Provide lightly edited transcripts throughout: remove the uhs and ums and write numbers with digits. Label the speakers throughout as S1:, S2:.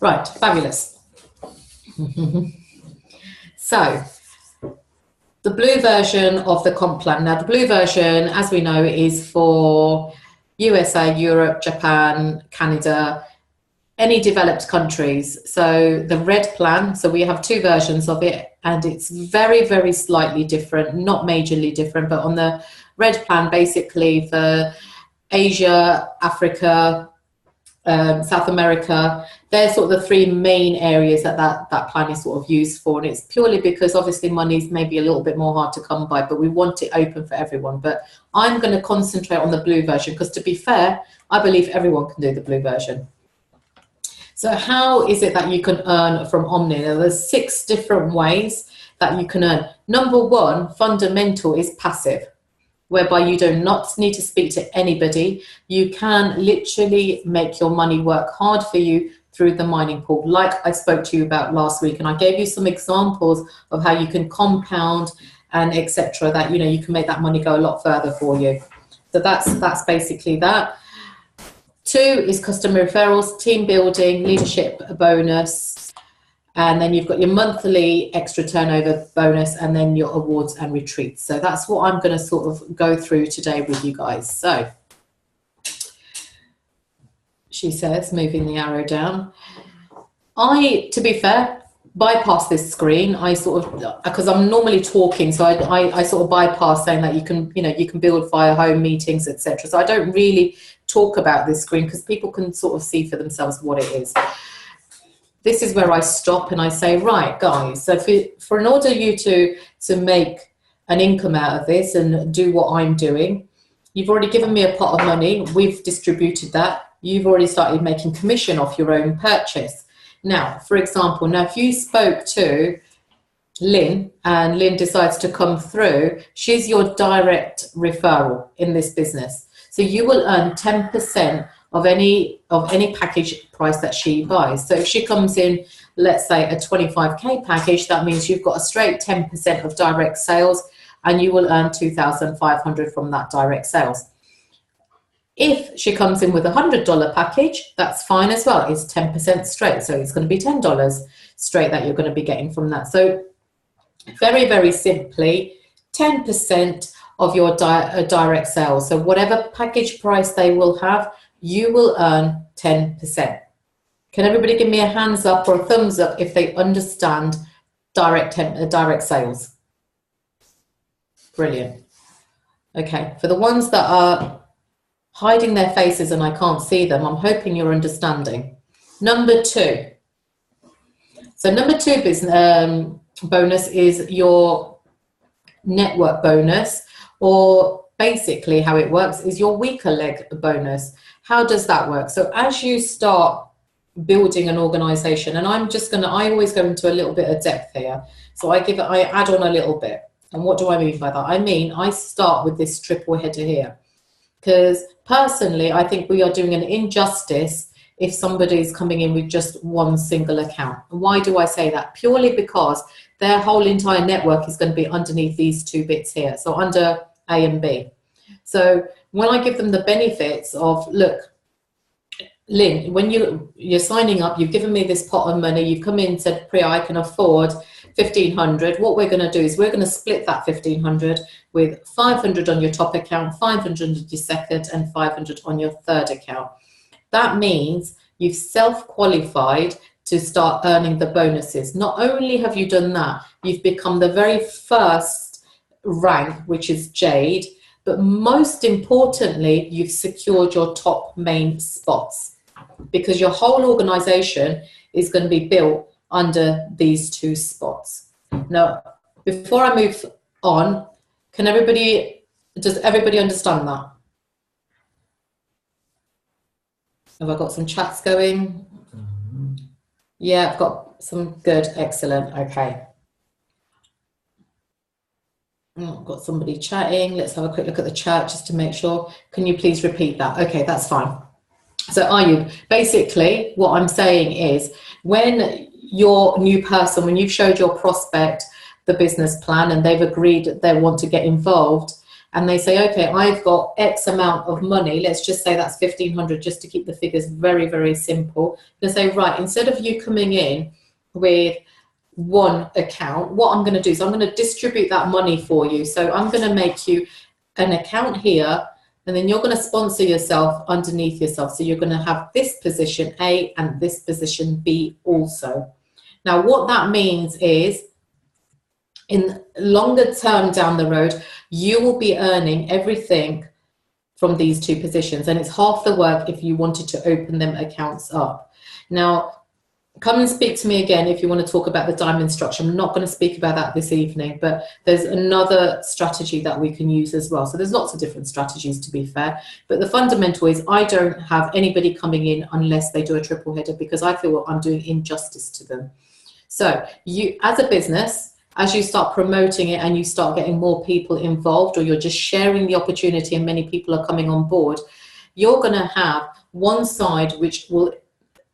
S1: Right, fabulous. So, the blue version of the comp plan. Now, the blue version, as we know, is for USA, Europe, Japan, Canada, any developed countries. So the red plan, so we have two versions of it, and it's very, very slightly different, not majorly different, but on the red plan, basically for Asia, Africa, South America, they're sort of the three main areas that plan is sort of used for. And it's purely because obviously money's maybe a little bit more hard to come by, but we want it open for everyone. But I'm going to concentrate on the blue version because, to be fair, I believe everyone can do the blue version. So how is it that you can earn from OMNIA? Now, there's 6 different ways that you can earn. Number one, fundamental, is passive, whereby you do not need to speak to anybody. You can literally make your money work hard for you through the mining pool, like I spoke to you about last week. And I gave you some examples of how you can compound and etc. that, you know, you can make that money go a lot further for you. So that's basically that. 2 is customer referrals, team building, leadership bonus, and then you've got your monthly extra turnover bonus, and then your awards and retreats. So that's what I'm going to sort of go through today with you guys. So she says, moving the arrow down. To be fair, bypass this screen. I sort of, because I'm normally talking, so I sort of bypass saying that you can build via home meetings, etc. So I don't really talk about this screen because people can sort of see for themselves what it is. This is where I stop and I say, right, guys, so for in order you to make an income out of this and do what I'm doing, you've already given me a pot of money. We've distributed that. You've already started making commission off your own purchase. Now, for example, if you spoke to Lynn and Lynn decides to come through, she's your direct referral in this business. So you will earn 10% of any package price that she buys. So if she comes in, let's say a 25k package, that means you've got a straight 10% of direct sales, and you will earn 2,500 from that direct sales. If she comes in with a $100 package, that's fine as well. It's 10% straight, so it's going to be $10 straight that you're going to be getting from that. So very, very simply, 10% of your direct sales. So whatever package price they will have, you will earn 10%. Can everybody give me a hands up or a thumbs up if they understand direct sales? Brilliant. Okay, for the ones that are hiding their faces and I can't see them, I'm hoping you're understanding. Number 2. So number 2 business bonus is your network bonus, or basically how it works is your weaker leg bonus. How does that work? So as you start building an organization, and I always go into a little bit of depth here. So I add on a little bit. And what do I mean by that? I mean, I start with this triple header here, because personally, I think we are doing an injustice if somebody is coming in with just one single account. And why do I say that? Purely because their whole entire network is going to be underneath these 2 bits here. So under A and B. So when I give them the benefits of, look, Lynn, when you're signing up, you've given me this pot of money, you've come in and said, Priya, I can afford 1,500. What we're going to do is we're going to split that 1,500 with 500 on your top account, 500 on your second, and 500 on your third account. That means you've self-qualified to start earning the bonuses. Not only have you done that, you've become the very first rank, which is Jade, but most importantly, you've secured your top main spots, because your whole organization is going to be built under these 2 spots. Now, before I move on, does everybody understand that? Have I got some chats going? Yeah, I've got some good, excellent, okay. Oh, I've got somebody chatting. Let's have a quick look at the chat just to make sure. Can you please repeat that? Okay, that's fine. So Ayub, basically what I'm saying is, when your new person, when you've showed your prospect the business plan and they've agreed that they want to get involved, and they say, okay, I've got X amount of money, let's just say that's 1,500, just to keep the figures very, very simple. They say, right, instead of you coming in with one account, what I'm going to do is I'm going to distribute that money for you. So I'm going to make you an account here, and then you're going to sponsor yourself underneath yourself. So you're going to have this position A and this position B also. Now, what that means is, in longer term down the road, you will be earning everything from these two positions, and it's half the work if you wanted to open them accounts up. Now, come and speak to me again if you want to talk about the diamond structure. I'm not going to speak about that this evening, but there's another strategy that we can use as well. So there's lots of different strategies, to be fair, but the fundamental is I don't have anybody coming in unless they do a triple header, because I feel I'm doing injustice to them. So you, as a business, as you start promoting it and you start getting more people involved, or you're just sharing the opportunity and many people are coming on board, you're going to have one side which will,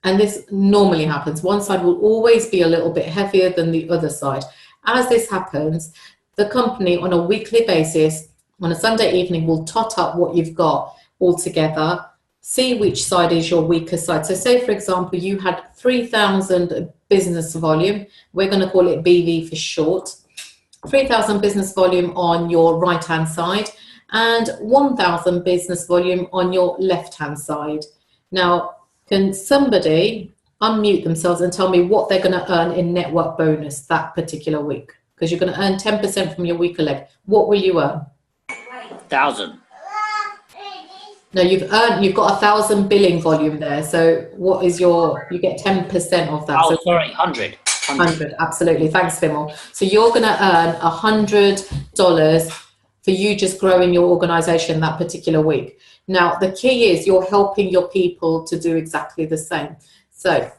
S1: and this normally happens, one side will always be a little bit heavier than the other side. As this happens, the company on a weekly basis, on a Sunday evening, will tot up what you've got all together, see which side is your weaker side. So say, for example, you had 3,000 business volume, we're going to call it BV for short, 3,000 business volume on your right hand side and 1,000 business volume on your left hand side. Now, can somebody unmute themselves and tell me what they're going to earn in network bonus that particular week? Because you're going to earn 10% from your weaker leg. What will you earn?
S2: 1,000.
S1: No, you've got 1,000 billing volume there. So what is your, you get 10% of that.
S2: Oh,
S1: so
S2: sorry, 100.
S1: 100, absolutely. Thanks, Vimal. So you're going to earn $100 for you just growing your organization that particular week. Now, the key is you're helping your people to do exactly the same. So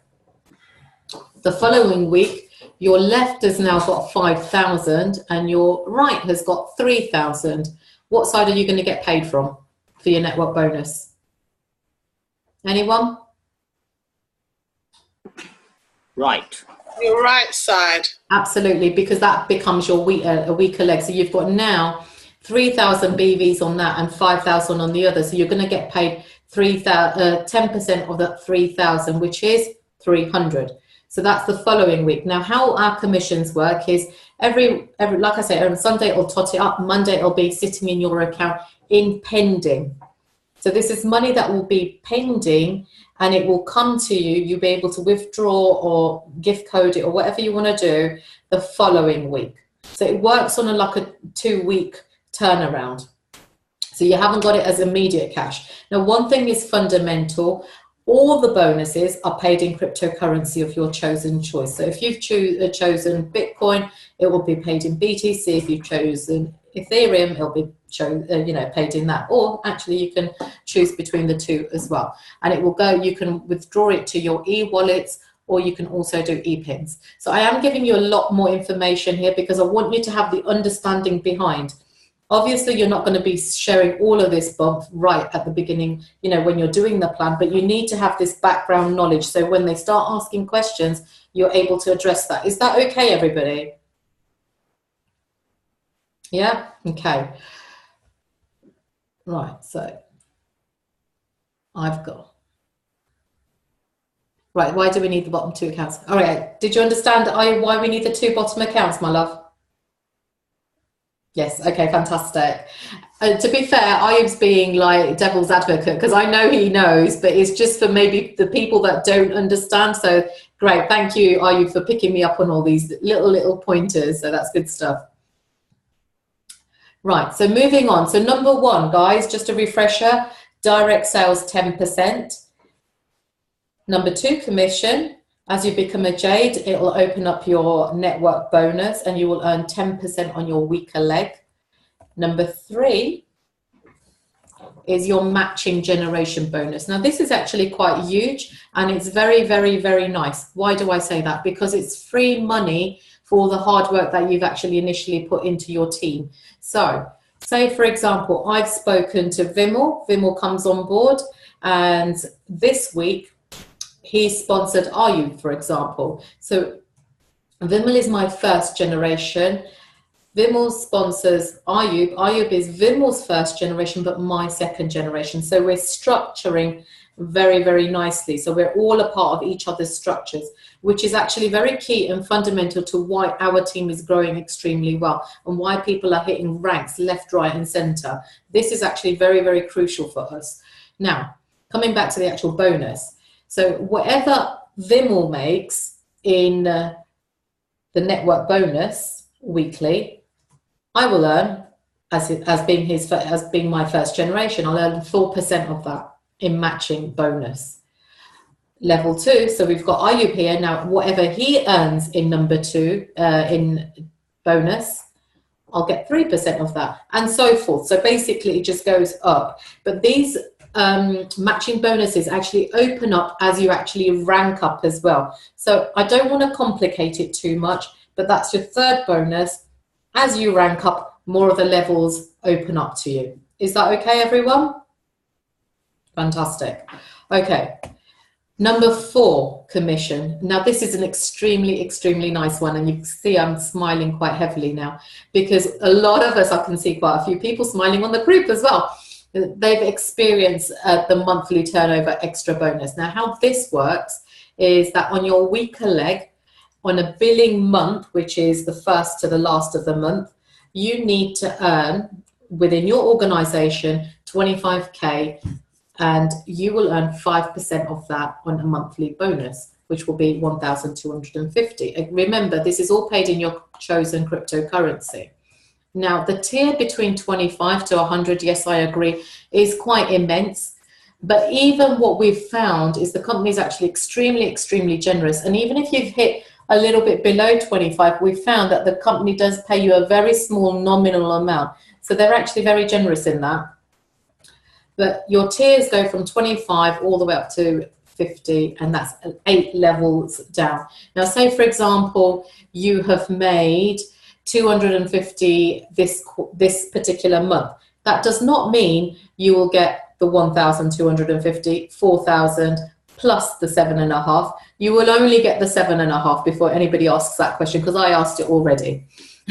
S1: the following week, your left has now got 5,000 and your right has got 3,000. What side are you going to get paid from for your network bonus? Anyone?
S2: Right.
S3: Your right side.
S1: Absolutely, because that becomes your a weaker leg. So you've got now 3,000 BVs on that and 5,000 on the other. So you're going to get paid 10% of that 3,000, which is 300. So that's the following week. Now, how our commissions work is every like I say, on Sunday it'll tot it up, Monday it'll be sitting in your account in pending. So this is money that will be pending, and it will come to you. You'll be able to withdraw or gift code it or whatever you want to do the following week. So it works on like a 2-week turnaround. So you haven't got it as immediate cash. Now, one thing is fundamental. All the bonuses are paid in cryptocurrency of your chosen choice. So if you've chosen Bitcoin, it will be paid in BTC. If you've chosen Ethereum, it'll be paid in that. Or actually, you can choose between the two as well. And it will go. You can withdraw it to your e-wallets, or you can also do e-pins. So I am giving you a lot more information here because I want you to have the understanding behind. Obviously, you're not going to be sharing all of this bump right at the beginning, when you're doing the plan, but you need to have this background knowledge. So when they start asking questions, you're able to address that. Is that okay, everybody? Yeah? Okay. Right, so I've got... Right, why do we need the bottom 2 accounts? All right, did you understand why we need the 2 bottom accounts, my love? Yes, okay, fantastic. To be fair, Ayub's being like devil's advocate because I know he knows, but it's just for maybe the people that don't understand. So great, thank you, Ayub, for picking me up on all these little pointers. So that's good stuff. Right, so moving on. So number 1, guys, just a refresher, direct sales 10%. Number 2, commission. As you become a Jade, it will open up your network bonus and you will earn 10% on your weaker leg. Number 3 is your matching generation bonus. Now, this is actually quite huge and it's very, very, very nice. Why do I say that? Because it's free money for all the hard work that you've actually initially put into your team. So, say, for example, I've spoken to Vimal. Vimal comes on board and this week, he sponsored Ayub, for example. So Vimal is my first generation. Vimal sponsors Ayub. Ayub is Vimal's first generation, but my second generation. So we're structuring very, very nicely. So we're all a part of each other's structures, which is actually very key and fundamental to why our team is growing extremely well and why people are hitting ranks left, right, and center. This is actually very, very crucial for us. Now, coming back to the actual bonus. So whatever Vimal makes in the network bonus weekly, I will earn as being my first generation. I'll earn 4% of that in matching bonus. Level 2, so we've got Ayub here. Now, whatever he earns in number 2 in bonus, I'll get 3% of that, and so forth. So basically, it just goes up. But these matching bonuses actually open up as you actually rank up as well. So I don't want to complicate it too much, but that's your third bonus. As you rank up, more of the levels open up to you. Is that okay, everyone? Fantastic. Okay. Number 4, commission. Now, this is an extremely, extremely nice one. And you can see I'm smiling quite heavily now because a lot of us, I can see quite a few people smiling on the group as well. They've experienced the monthly turnover extra bonus. Now, how this works is that on your weaker leg, on a billing month, which is the first to the last of the month, you need to earn within your organization 25K, and you will earn 5% of that on a monthly bonus, which will be 1,250. Remember, this is all paid in your chosen cryptocurrency. Now, the tier between 25 to 100, yes, I agree, is quite immense. But even what we've found is the company is actually extremely, extremely generous. And even if you've hit a little bit below 25, we've found that the company does pay you a very small nominal amount. So they're actually very generous in that. But your tiers go from 25 all the way up to 50, and that's 8 levels down. Now, say, for example, you have made 250 this particular month. That does not mean you will get the 1,250, 4,000 plus the 7.5. You will only get the 7.5 before anybody asks that question, because I asked it already.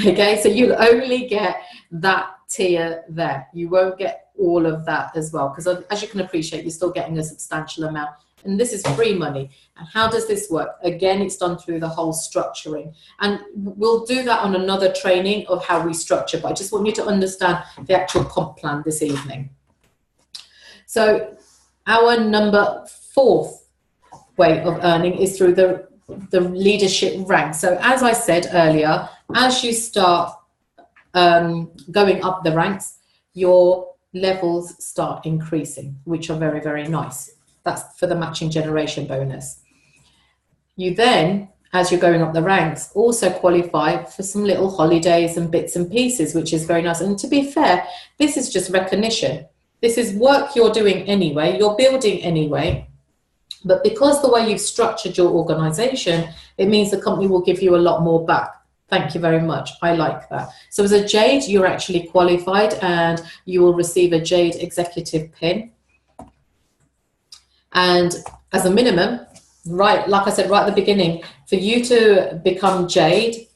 S1: Okay, so you'll only get that tier there. You won't get all of that as well, because as you can appreciate, you're still getting a substantial amount. And this is free money. And how does this work? Again, it's done through the whole structuring. And we'll do that on another training of how we structure, but I just want you to understand the actual comp plan this evening. So our number 4th way of earning is through the leadership rank. So as I said earlier, as you start going up the ranks, your levels start increasing, which are very, very nice. That's for the matching generation bonus. You then, as you're going up the ranks, also qualify for some little holidays and bits and pieces, which is very nice. And to be fair, this is just recognition. This is work you're doing anyway, you're building anyway. But because the way you've structured your organization, it means the company will give you a lot more back. Thank you very much. I like that. So as a Jade, you're actually qualified and you will receive a Jade executive pin. And as a minimum, right, like I said right at the beginning, for you to become Jade,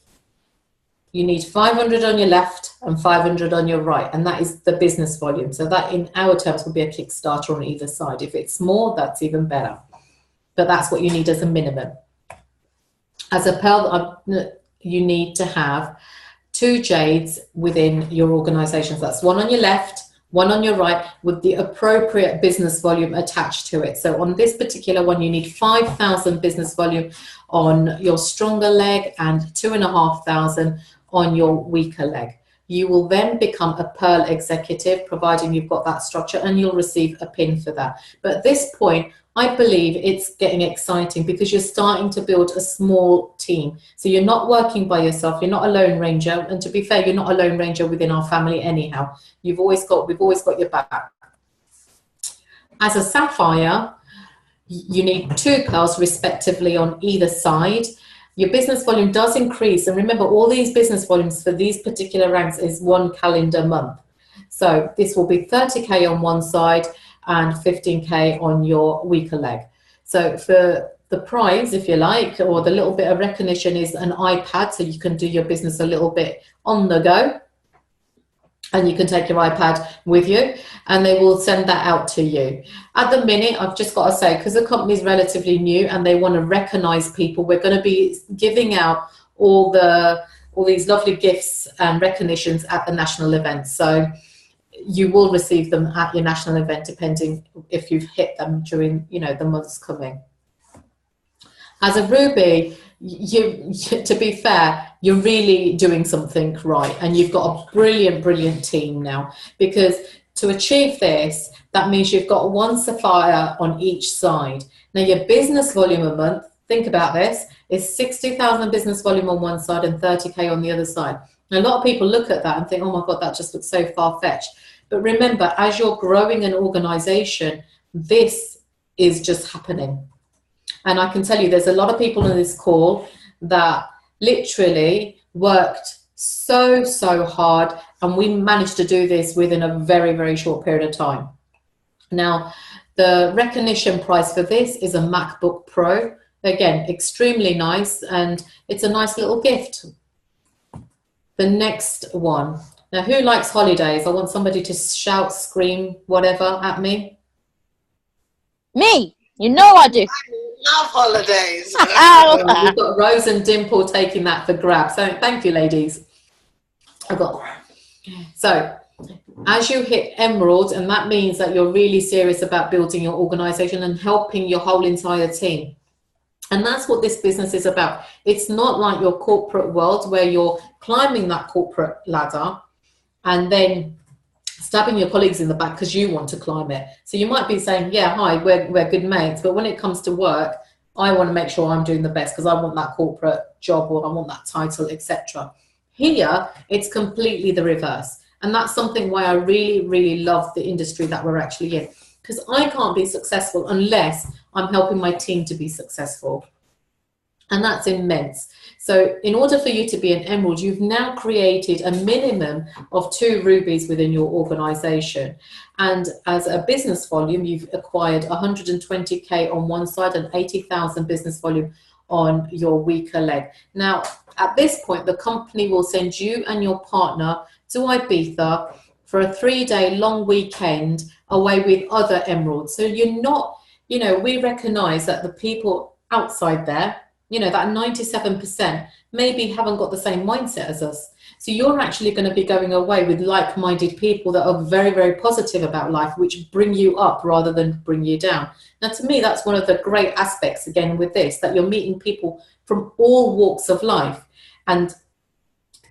S1: you need 500 on your left and 500 on your right, and that is the business volume. So that in our terms will be a Kickstarter on either side. If it's more, that's even better. But that's what you need as a minimum. As a Pearl, you need to have 2 Jades within your organization. So that's one on your left, one on your right, with the appropriate business volume attached to it. So on this particular one, you need 5,000 business volume on your stronger leg and 2,500 on your weaker leg. You will then become a Pearl executive, providing you've got that structure, and you'll receive a pin for that. But at this point, I believe it's getting exciting because you're starting to build a small team. So you're not working by yourself. You're not a lone ranger. And to be fair, you're not a lone ranger within our family anyhow. We've always got your back. As a Sapphire, you need 2 pearls respectively on either side. Your business volume does increase. And remember, all these business volumes for these particular ranks is 1 calendar month. So this will be 30K on one side and 15K on your weaker leg. So for the prize, if you like, or the little bit of recognition is an iPad, so you can do your business a little bit on the go. And you can take your iPad with you, and they will send that out to you. At the minute, I've just got to say, because the company is relatively new and they want to recognize people, we're going to be giving out all these lovely gifts and recognitions at the national event. So you will receive them at your national event, depending if you've hit them during, you know, the months coming. As a Ruby, to be fair, you're really doing something right, and you've got a brilliant team now, because to achieve this, that means you've got one sapphire on each side. Now, your business volume a month, think about this, is 60,000 business volume on one side and 30K on the other side. Now, a lot of people look at that and think, oh my God, that just looks so far-fetched. But remember, as you're growing an organization, this is just happening. And I can tell you, there's a lot of people on this call that literally worked so hard, and we managed to do this within a very short period of time. Now, the recognition prize for this is a MacBook Pro. Again, extremely nice, and it's a nice little gift. The next one. Now, who likes holidays? I want somebody to shout, scream, whatever at me.
S3: Me! You know I do.
S4: Love holidays.
S1: We've got Rose and Dimple taking that for grab. So thank you, ladies. So as you hit Emerald, and that means that you're really serious about building your organization and helping your whole entire team. And that's what this business is about. It's not like your corporate world where you're climbing that corporate ladder and then stabbing your colleagues in the back because you want to climb it. So you might be saying, yeah, hi, we're good mates, but when it comes to work, I want to make sure I'm doing the best because I want that corporate job, or I want that title, etc. Here, it's completely the reverse. And that's something why I really love the industry that we're actually in, because I can't be successful unless I'm helping my team to be successful. And that's immense. So in order for you to be an Emerald, you've now created a minimum of 2 rubies within your organization. And as a business volume, you've acquired 120K on one side and 80,000 business volume on your weaker leg. Now, at this point, the company will send you and your partner to Ibiza for a 3-day long weekend away with other Emeralds. So you're not, you know, we recognize that the people outside there, you know, that 97% maybe haven't got the same mindset as us. So you're actually going to be going away with like-minded people that are very positive about life, which bring you up rather than bring you down. Now, to me, that's one of the great aspects, again, with this, that you're meeting people from all walks of life, and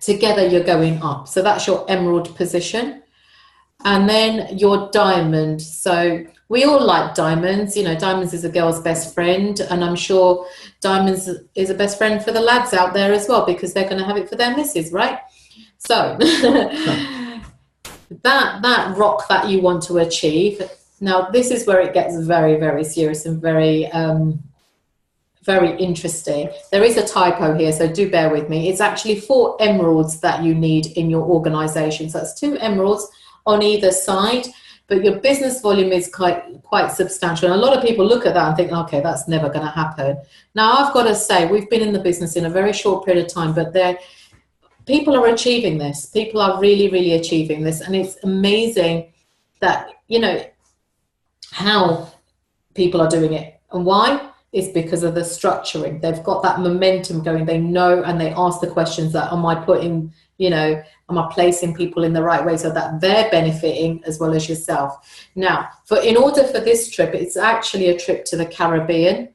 S1: together you're going up. So that's your Emerald position. And then your Diamond. So we all like diamonds. You know, diamonds is a girl's best friend, and I'm sure diamonds is a best friend for the lads out there as well, because they're going to have it for their missus, right? So that rock that you want to achieve. Now, this is where it gets very serious and very interesting. There is a typo here, so do bear with me. It's actually 4 emeralds that you need in your organization. So that's 2 emeralds on either side, but your business volume is quite substantial. And a lot of people look at that and think, okay, that's never going to happen. Now, I've got to say, we've been in the business in a very short period of time, but people are achieving this. People are really achieving this. And it's amazing that, you know, how people are doing it. And why? It's because of the structuring. They've got that momentum going. They know, and they ask the questions that, am I putting, you know, am I placing people in the right way so that they're benefiting as well as yourself? Now, in order for this trip, it's actually a trip to the Caribbean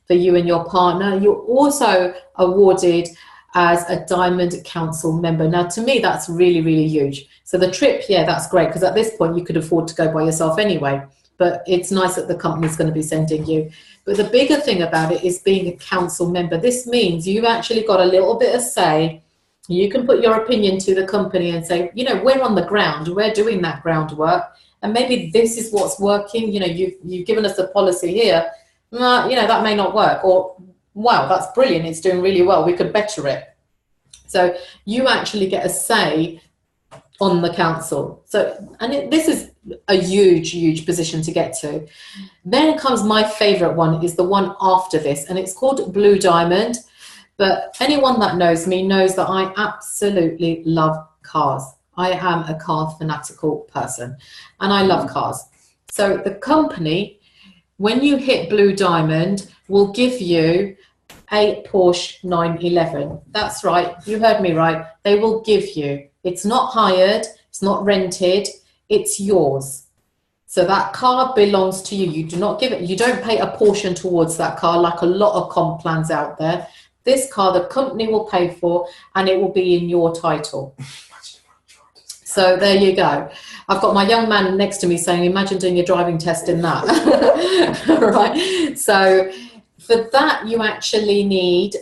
S1: for you and your partner. You're also awarded as a Diamond Council member. Now, to me, that's really huge. So the trip, yeah, that's great, because at this point you could afford to go by yourself anyway, but it's nice that the company's going to be sending you. But the bigger thing about it is being a council member. This means you've actually got a little bit of say. You can put your opinion to the company and say, you know, we're on the ground, we're doing that groundwork, and maybe this is what's working. You know, you've given us a policy here, you know, that may not work, or wow, that's brilliant, it's doing really well, we could better it. So you actually get a say on the council. So, and this is a huge, huge position to get to. Then comes my favorite one, is the one after this, and it's called Blue Diamond. But anyone that knows me knows that I absolutely love cars. I am a car fanatical person, and I love cars. So the company, when you hit Blue Diamond, will give you a Porsche 911. That's right, you heard me right. They will give you. It's not hired, it's not rented, it's yours. So that car belongs to you. You do not give it, you don't pay a portion towards that car like a lot of comp plans out there. This car, the company will pay for, and it will be in your title. So there you go. I've got my young man next to me saying, imagine doing your driving test in that. Right. So for that, you actually need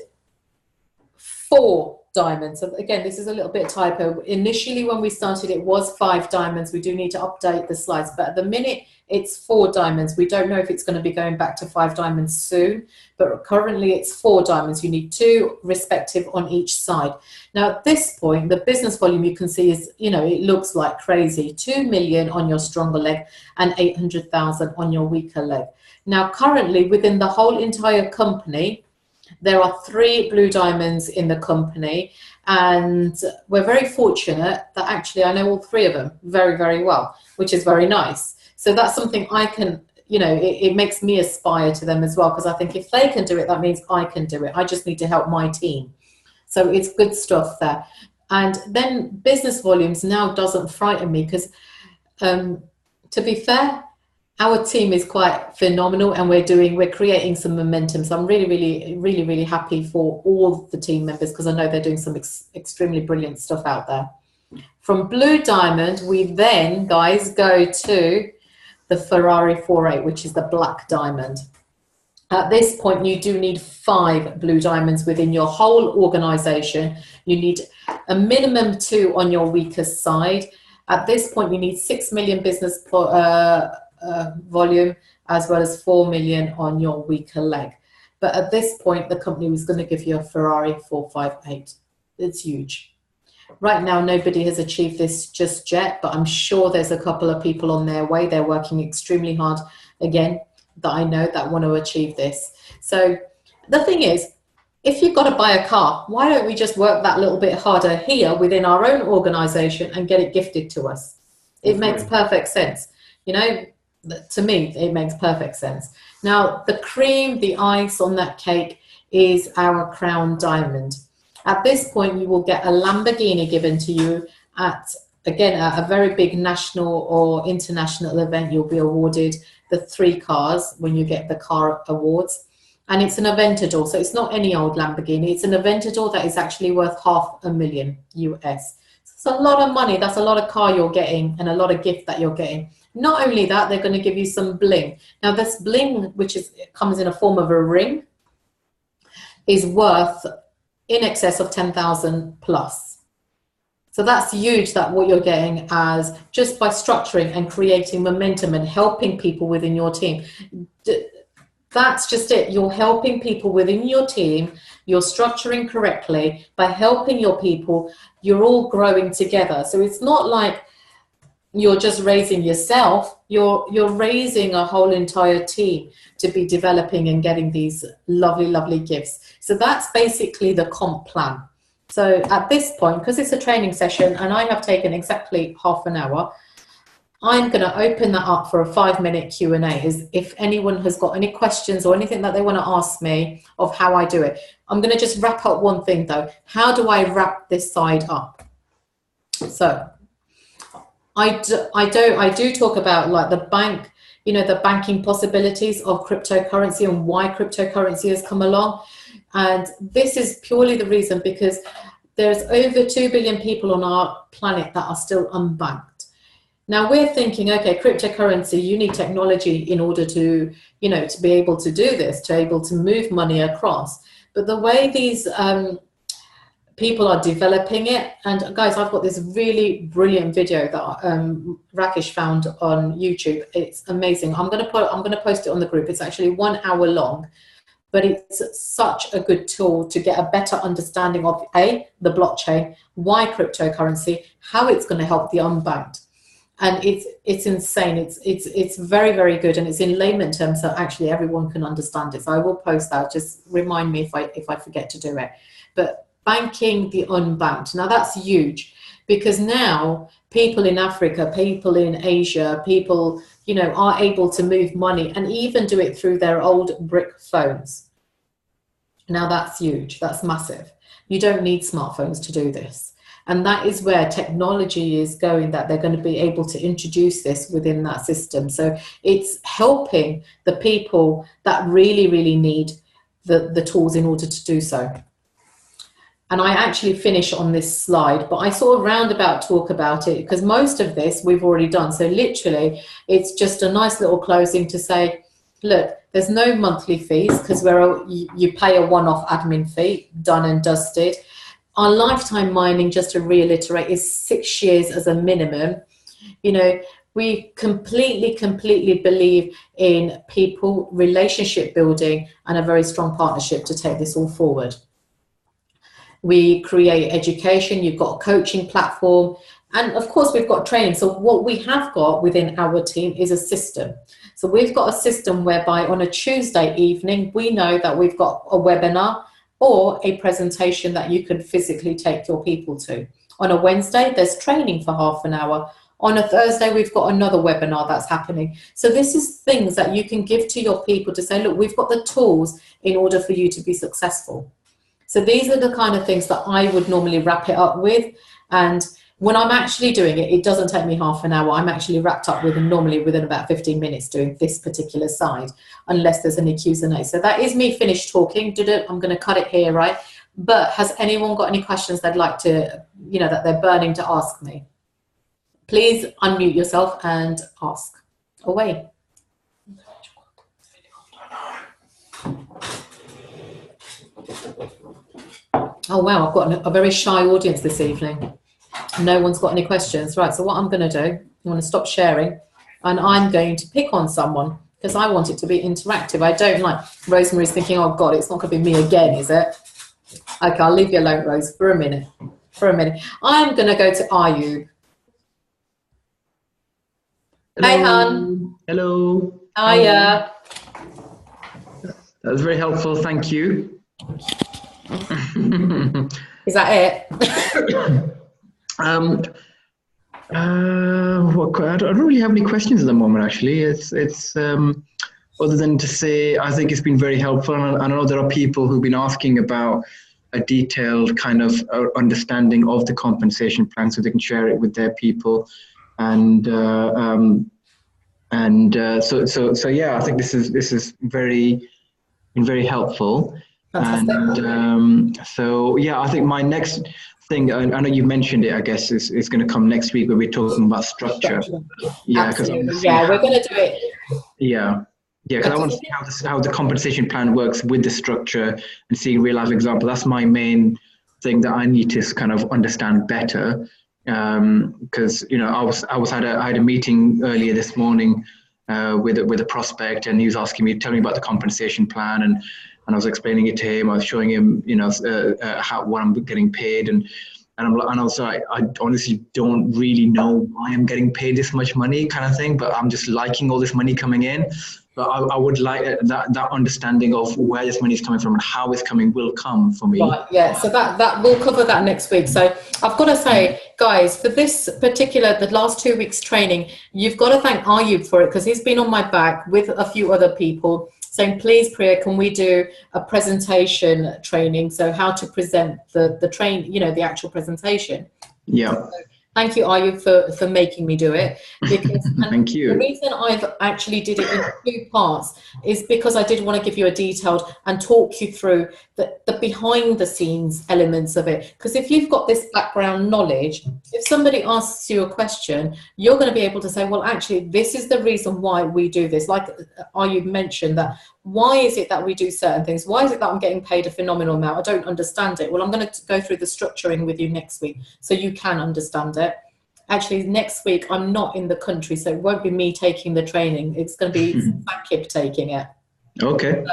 S1: 4 diamonds. So again, this is a little bit typo. Initially, when we started, it was 5 diamonds. We do need to update the slides, but at the minute, it's 4 diamonds. We don't know if it's going to be going back to 5 diamonds soon, but currently it's 4 diamonds. You need 2 respective on each side. Now, at this point, the business volume you can see is, you know, it looks like crazy. 2 million on your stronger leg and 800,000 on your weaker leg. Now, currently, within the whole entire company, there are 3 blue diamonds in the company, and we're very fortunate that actually I know all 3 of them very, very well, which is very nice. So that's something I can, you know, it makes me aspire to them as well, because I think if they can do it, that means I can do it. I just need to help my team. So it's good stuff there. And then business volumes now doesn't frighten me, because to be fair, our team is quite phenomenal, and we're creating some momentum. So I'm really happy for all the team members, because I know they're doing some extremely brilliant stuff out there. From Blue Diamond, we then, guys, go to the Ferrari 48, which is the black diamond. At this point, you do need 5 blue diamonds within your whole organization. You need a minimum 2 on your weakest side. At this point, you need 6 million business volume, as well as 4 million on your weaker leg. But at this point, the company was going to give you a Ferrari 458. It's huge. Right now, nobody has achieved this just yet, but I'm sure there's a couple of people on their way. They're working extremely hard, again, that I know that want to achieve this. So the thing is, if you've got to buy a car, why don't we just work that little bit harder here within our own organization and get it gifted to us? It makes perfect sense. You know, to me, it makes perfect sense. Now, the cream, the ice on that cake is our crown diamond. At this point, you will get a Lamborghini given to you at, again, at a very big national or international event. You'll be awarded the 3 cars when you get the car awards. And it's an Aventador, so it's not any old Lamborghini. It's an Aventador that is actually worth $500,000 US. So it's a lot of money. That's a lot of car you're getting and a lot of gift that you're getting. Not only that, they're going to give you some bling. Now, this bling, which comes in a form of a ring, is worth in excess of 10,000 plus. So that's huge, that what you're getting as just by structuring and creating momentum and helping people within your team. That's just it. You're helping people within your team. You're structuring correctly. By helping your people, you're all growing together. So it's not like you're just raising yourself. You're raising a whole entire team to be developing and getting these lovely, lovely gifts. So that's basically the comp plan. So at this point, because it's a training session and I have taken exactly half an hour, I'm going to open that up for a 5-minute Q&A. If anyone has got any questions or anything that they want to ask me of how I do it. I'm going to just wrap up one thing though. How do I wrap this side up? So I do talk about like the bank, you know, the banking possibilities of cryptocurrency and why cryptocurrency has come along. And this is purely the reason because there's over 2 billion people on our planet that are still unbanked. Now we're thinking, okay, cryptocurrency, you need technology in order to, you know, to be able to do this, to be able to move money across. But the way these people are developing it, and guys, I've got this really brilliant video that Rakesh found on YouTube. It's amazing. I'm gonna post it on the group. It's actually 1 hour long. but it's such a good tool to get a better understanding of A, the blockchain, why cryptocurrency, how it's going to help the unbanked. And it's insane. It's very, very good, and it's in layman terms, so actually everyone can understand it. So I will post that. Just remind me if I forget to do it. But banking the unbanked, now that's huge, because now people in Africa, people in Asia, people, you know, are able to move money and even do it through their old brick phones. Now that's huge. That's massive. You don't need smartphones to do this. And that is where technology is going, that they're going to be able to introduce this within that system. So it's helping the people that really, really need the tools in order to do so. And I actually finish on this slide, but I sort of roundabout talk about it because most of this we've already done. So literally, it's just a nice little closing to say, look, there's no monthly fees because you pay a one-off admin fee, done and dusted. Our lifetime mining, just to reiterate, is 6 years as a minimum. You know, we completely believe in people, relationship building, and a very strong partnership to take this all forward. We create education, you've got a coaching platform, and of course we've got training. So what we have got within our team is a system. So we've got a system whereby on a Tuesday evening, we know that we've got a webinar or a presentation that you can physically take your people to. On a Wednesday, there's training for half an hour. On a Thursday, we've got another webinar that's happening. So this is things that you can give to your people to say, look, we've got the tools in order for you to be successful. So these are the kind of things that I would normally wrap it up with. And when I'm actually doing it, it doesn't take me half an hour. I'm actually wrapped up with them normally within about 15 minutes doing this particular side, unless there's any Q's and A's. So that is me finished talking. I'm going to cut it here, right? But has anyone got any questions they'd like to, you know, that they're burning to ask me? Please unmute yourself and ask away. Oh, wow, I've got a very shy audience this evening. No one's got any questions. Right, so what I'm going to do, I'm going to stop sharing, and I'm going to pick on someone because I want it to be interactive. I don't like, Rosemary's thinking, oh, God, it's not going to be me again, is it? Okay, I'll leave you alone, Rose, for a minute. I'm going to go to Ayub.
S5: Hello.
S1: Hey, hon.
S5: Hello.
S1: Hiya.
S5: That was very helpful. Thank you.
S1: Is that it?
S5: I don't really have any questions at the moment. Actually, it's other than to say I think it's been very helpful, and I know there are people who've been asking about a detailed kind of understanding of the compensation plan, so they can share it with their people, and so yeah, I think this is very helpful.
S1: Fantastic.
S5: And so yeah, I think my next thing, I know you mentioned it, I guess is going to come next week, where we're talking about structure. Yeah, because
S1: yeah, we're going to do it.
S5: Yeah, because I want to see how the compensation plan works with the structure and see real life example. That's my main thing that I need to kind of understand better. Because you know, I had a meeting earlier this morning with a prospect, and he was asking me, tell me about the compensation plan, and I was explaining it to him. I was showing him, you know, what I'm getting paid, and I was like, I honestly don't really know why I'm getting paid this much money, kind of thing. But I'm just liking all this money coming in. But I would like that understanding of where this money is coming from and how it's coming will come for me.
S1: Right, yeah, so that we'll cover that next week. So I've got to say, guys, for this particular, the last 2 weeks training, you've got to thank Ayub for it, because he's been on my back with a few other people saying, please, Priya, can we do a presentation training? So how to present the actual presentation.
S5: Yeah.
S1: So, thank you, Ayub, for making me do it. Because
S5: thank you.
S1: The reason I've actually did it in 2 parts is because I did want to give you a detailed and talk you through the behind the scenes elements of it. Because if you've got this background knowledge, if somebody asks you a question, you're going to be able to say, well, actually, this is the reason why we do this. Like Ayub mentioned, that why is it that we do certain things? Why is it that I'm getting paid a phenomenal amount? I don't understand it. Well, I'm going to go through the structuring with you next week so you can understand it. Actually, next week, I'm not in the country, so it won't be me taking the training. It's going to be Sakib taking it.
S5: Okay.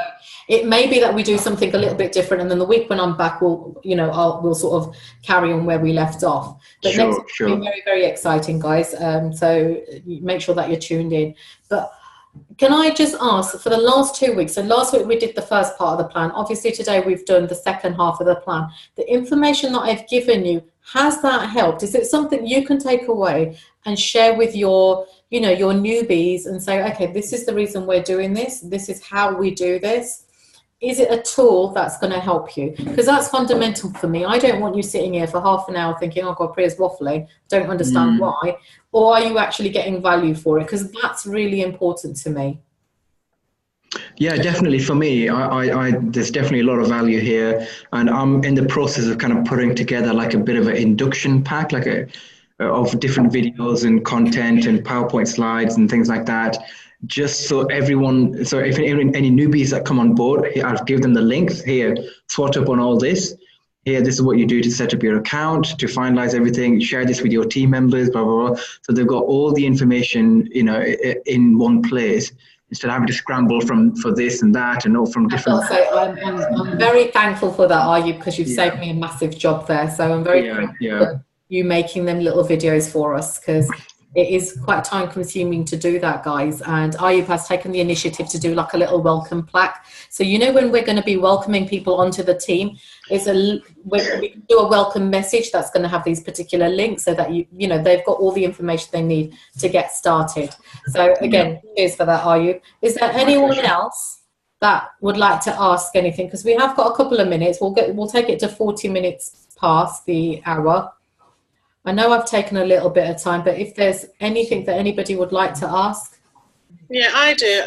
S1: It may be that we do something a little bit different, and then the week when I'm back, we'll sort of carry on where we left off. But next week will be very, very exciting, guys. So make sure that you're tuned in. But can I just ask, for the last 2 weeks, so last week we did the first part of the plan. Obviously today we've done the second half of the plan. The information that I've given you, has that helped? Is it something you can take away and share with your newbies and say, okay, this is the reason we're doing this. This is how we do this. Is it a tool that's going to help you? Because that's fundamental for me. I don't want you sitting here for half an hour thinking, oh God, Priya's waffling, don't understand why. Or are you actually getting value for it? Because that's really important to me.
S5: Yeah, definitely. For me, there's definitely a lot of value here, and I'm in the process of kind of putting together like a bit of an induction pack, of different videos and content and PowerPoint slides and things like that, just so everyone, so if any newbies that come on board, I'll give them the links here, swat up on all this. Here, this is what you do to set up your account, to finalize everything, share this with your team members, blah, blah, blah. So they've got all the information, in one place, instead of having to scramble for this and that and all from different.
S1: I'm very thankful for that, Ayub, because you've saved me a massive job there. So I'm very thankful for you making them little videos for us, because it is quite time consuming to do that, guys. And Ayub has taken the initiative to do like a little welcome plaque. So when we're going to be welcoming people onto the team, we can do a welcome message that's going to have these particular links, so that they've got all the information they need to get started. So again, cheers for that, Ayub. Is there anyone else that would like to ask anything? Because we have got a couple of minutes. We'll take it to 40 minutes past the hour. I know I've taken a little bit of time, but if there's anything that anybody would like to ask.
S4: Yeah, I do.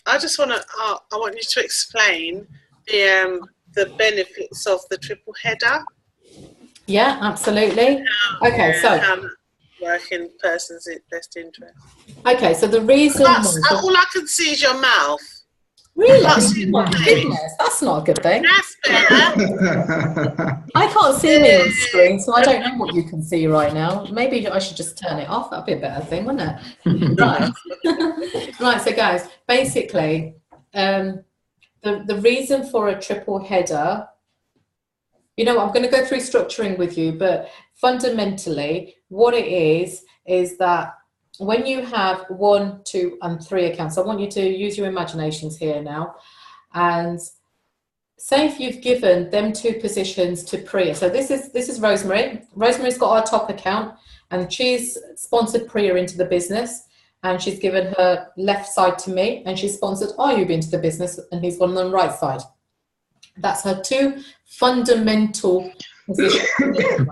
S4: I just want you to explain the benefits of the triple header.
S1: Yeah, absolutely. Okay, so
S4: working person's best interest.
S1: Okay, so the reason
S4: all I can see is your mouth.
S1: Really? Oh, goodness, that's not a good thing.
S4: That's better.
S1: I can't see me on screen, so I don't know what you can see right now. Maybe I should just turn it off. That'd be a better thing, wouldn't it? Right. Right, so guys, basically, the reason for a triple header, I'm going to go through structuring with you, but fundamentally what it is that when you have 1, 2, and 3 accounts, I want you to use your imaginations here now. And say if you've given them 2 positions to Priya. So this is Rosemary. Rosemary's got our top account, and she's sponsored Priya into the business, and she's given her left side to me, and she's sponsored Ayub into the business, and he's gone on the right side. That's her 2 fundamental positions.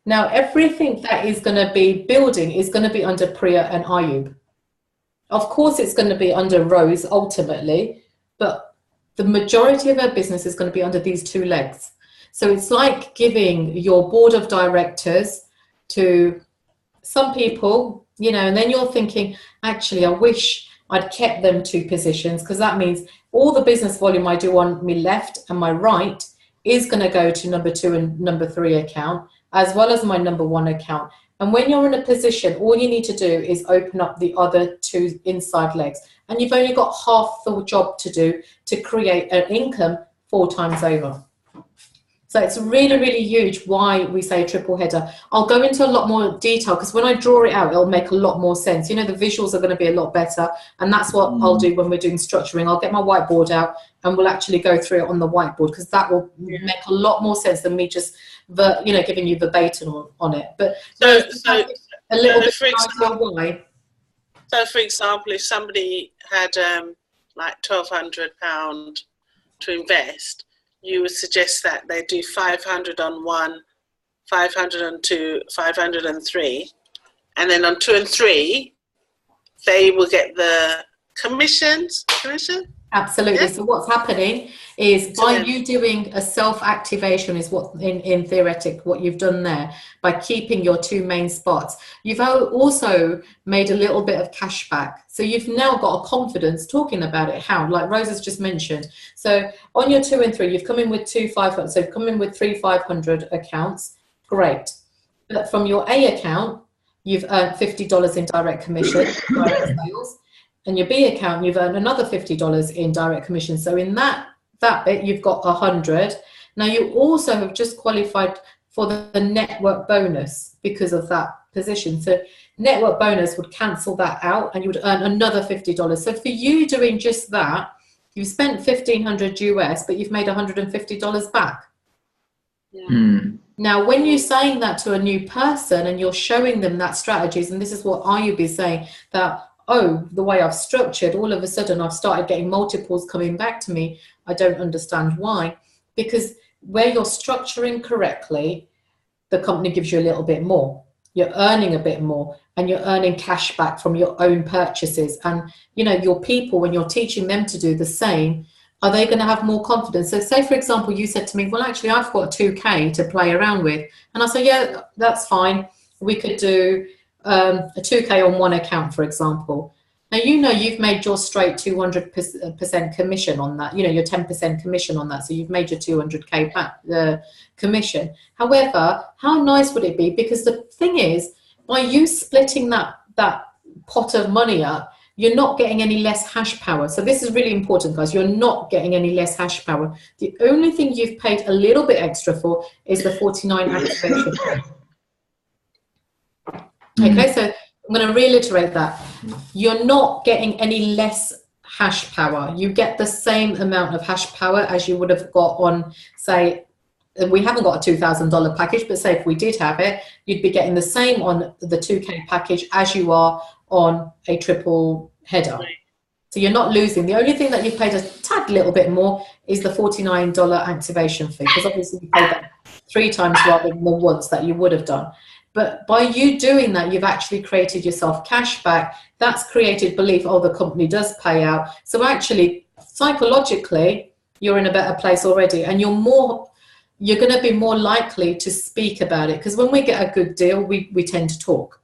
S1: Now, everything that is going to be building is going to be under Priya and Ayub. Of course, it's going to be under Rose ultimately, but the majority of her business is going to be under these 2 legs. So it's like giving your board of directors to some people, and then you're thinking, actually, I wish I'd kept them 2 positions, because that means all the business volume I do on my left and my right is going to go to number 2 and number 3 account, as well as my number 1 account. And when you're in a position, all you need to do is open up the other 2 inside legs. And you've only got half the job to do to create an income 4 times over. So it's really, really huge why we say triple header. I'll go into a lot more detail, because when I draw it out, it'll make a lot more sense. The visuals are going to be a lot better. And that's what I'll do when we're doing structuring. I'll get my whiteboard out and we'll actually go through it on the whiteboard, because that will make a lot more sense than me just giving you verbatim on it. But a little bit why.
S4: So for example, if somebody had like £1,200 to invest, you would suggest that they do 500 on 1, 500 on 2, 500 on 3, and then on 2 and 3 they will get the commission.
S1: Absolutely. So what's happening is by you doing a self-activation is what in theoretic what you've done there, by keeping your 2 main spots. You've also made a little bit of cash back. So you've now got a confidence talking about it, how, like Rose has just mentioned. So on your 2 and 3, you've come in with 2 500, so you've come in with 3 500 accounts. Great. But from your A account, you've earned $50 in direct commission, direct sales. and your B account, you've earned another $50 in direct commission. So in that bit, you've got 100. Now you also have just qualified for the network bonus because of that position. So network bonus would cancel that out and you would earn another $50. So for you doing just that, you spent $1,500 US, but you've made $150 back.
S4: Yeah.
S1: Now, when you're saying that to a new person and you're showing them that strategies, and this is what Ayub is saying, that, oh, the way I've structured, all of a sudden I've started getting multiples coming back to me. I don't understand why. Because where you're structuring correctly, the company gives you a little bit more. You're earning a bit more, and you're earning cash back from your own purchases. And, you know, your people, when you're teaching them to do the same, are they going to have more confidence? So say, for example, you said to me, well, actually, I've got 2K to play around with. And I say, yeah, that's fine. We could do a 2K on one account, for example. Now, you know, you've made your straight 200% commission on that, you know, your 10% commission on that. So you've made your 200K back, commission. However, how nice would it be? Because the thing is, by you splitting that pot of money up, you're not getting any less hash power. So this is really important, guys. You're not getting any less hash power. The only thing you've paid a little bit extra for is the 49 activation. Okay, so I'm going to reiterate that. You're not getting any less hash power. You get the same amount of hash power as you would have got on, say, we haven't got a $2,000 package, but say if we did have it, you'd be getting the same on the 2K package as you are on a triple header. So you're not losing. The only thing that you've paid a tad little bit more is the $49 activation fee, because obviously you paid that 3 times rather than the once that you would have done. But by you doing that, you've actually created yourself cash back. That's created belief, oh, the company does pay out. So actually, psychologically, you're in a better place already, and you're going to be more likely to speak about it, because when we get a good deal, we tend to talk.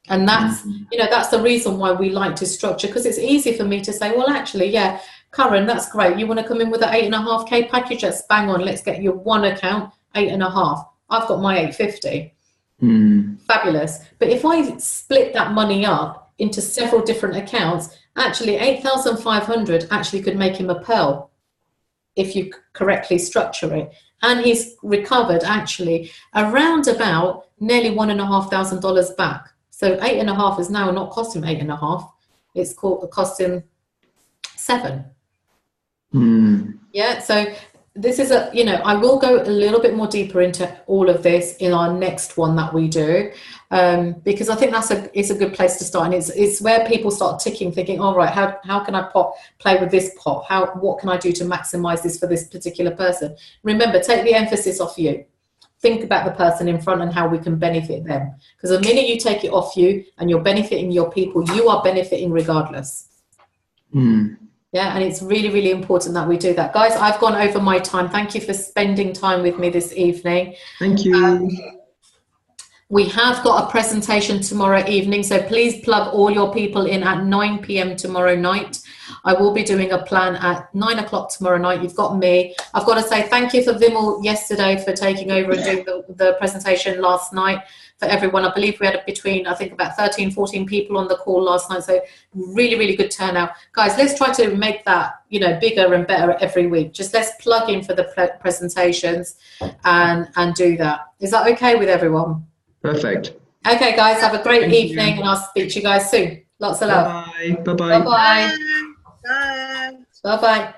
S1: And that's, you know, that's the reason why we like to structure, because it's easy for me to say, well, actually, yeah, Karen, that's great. You want to come in with an 8.5K package? That's bang on. Let's get your one account, 8.5. I've got my 850. Fabulous. But if I split that money up into several different accounts, actually 8,500 actually could make him a pearl if you correctly structure it. And he's recovered actually around about nearly $1,500 back. So 8.5 is now not cost him 8.5. It's cost him 7. Yeah. So this is a, you know, I will go a little bit more deeper into all of this in our next one that we do, because I think it's a good place to start, and it's where people start ticking, thinking, all right, how can I play with this pot? What can I do to maximize this for this particular person? Remember, take the emphasis off you. Think about the person in front and how we can benefit them. Because the minute you take it off you and you're benefiting your people, you are benefiting regardless. Yeah, and it's really, really important that we do that. Guys, I've gone over my time. Thank you for spending time with me this evening.
S5: Thank you.
S1: We have got a presentation tomorrow evening, so please plug all your people in at 9 p.m. tomorrow night. I will be doing a plan at 9 o'clock tomorrow night. You've got me. I've got to say thank you for Vimal yesterday for taking over and doing the presentation last night for everyone. I believe we had between, I think, about 13, 14 people on the call last night. So really, really good turnout. Guys, let's try to make that, you know, bigger and better every week. Just let's plug in for the presentations and do that. Is that okay with everyone?
S5: Perfect.
S1: Okay, guys, have a great evening, and I'll speak to you guys soon. Lots of love.
S5: Bye-bye. Bye-bye.
S1: Bye-bye.
S4: Bye.
S1: Bye-bye.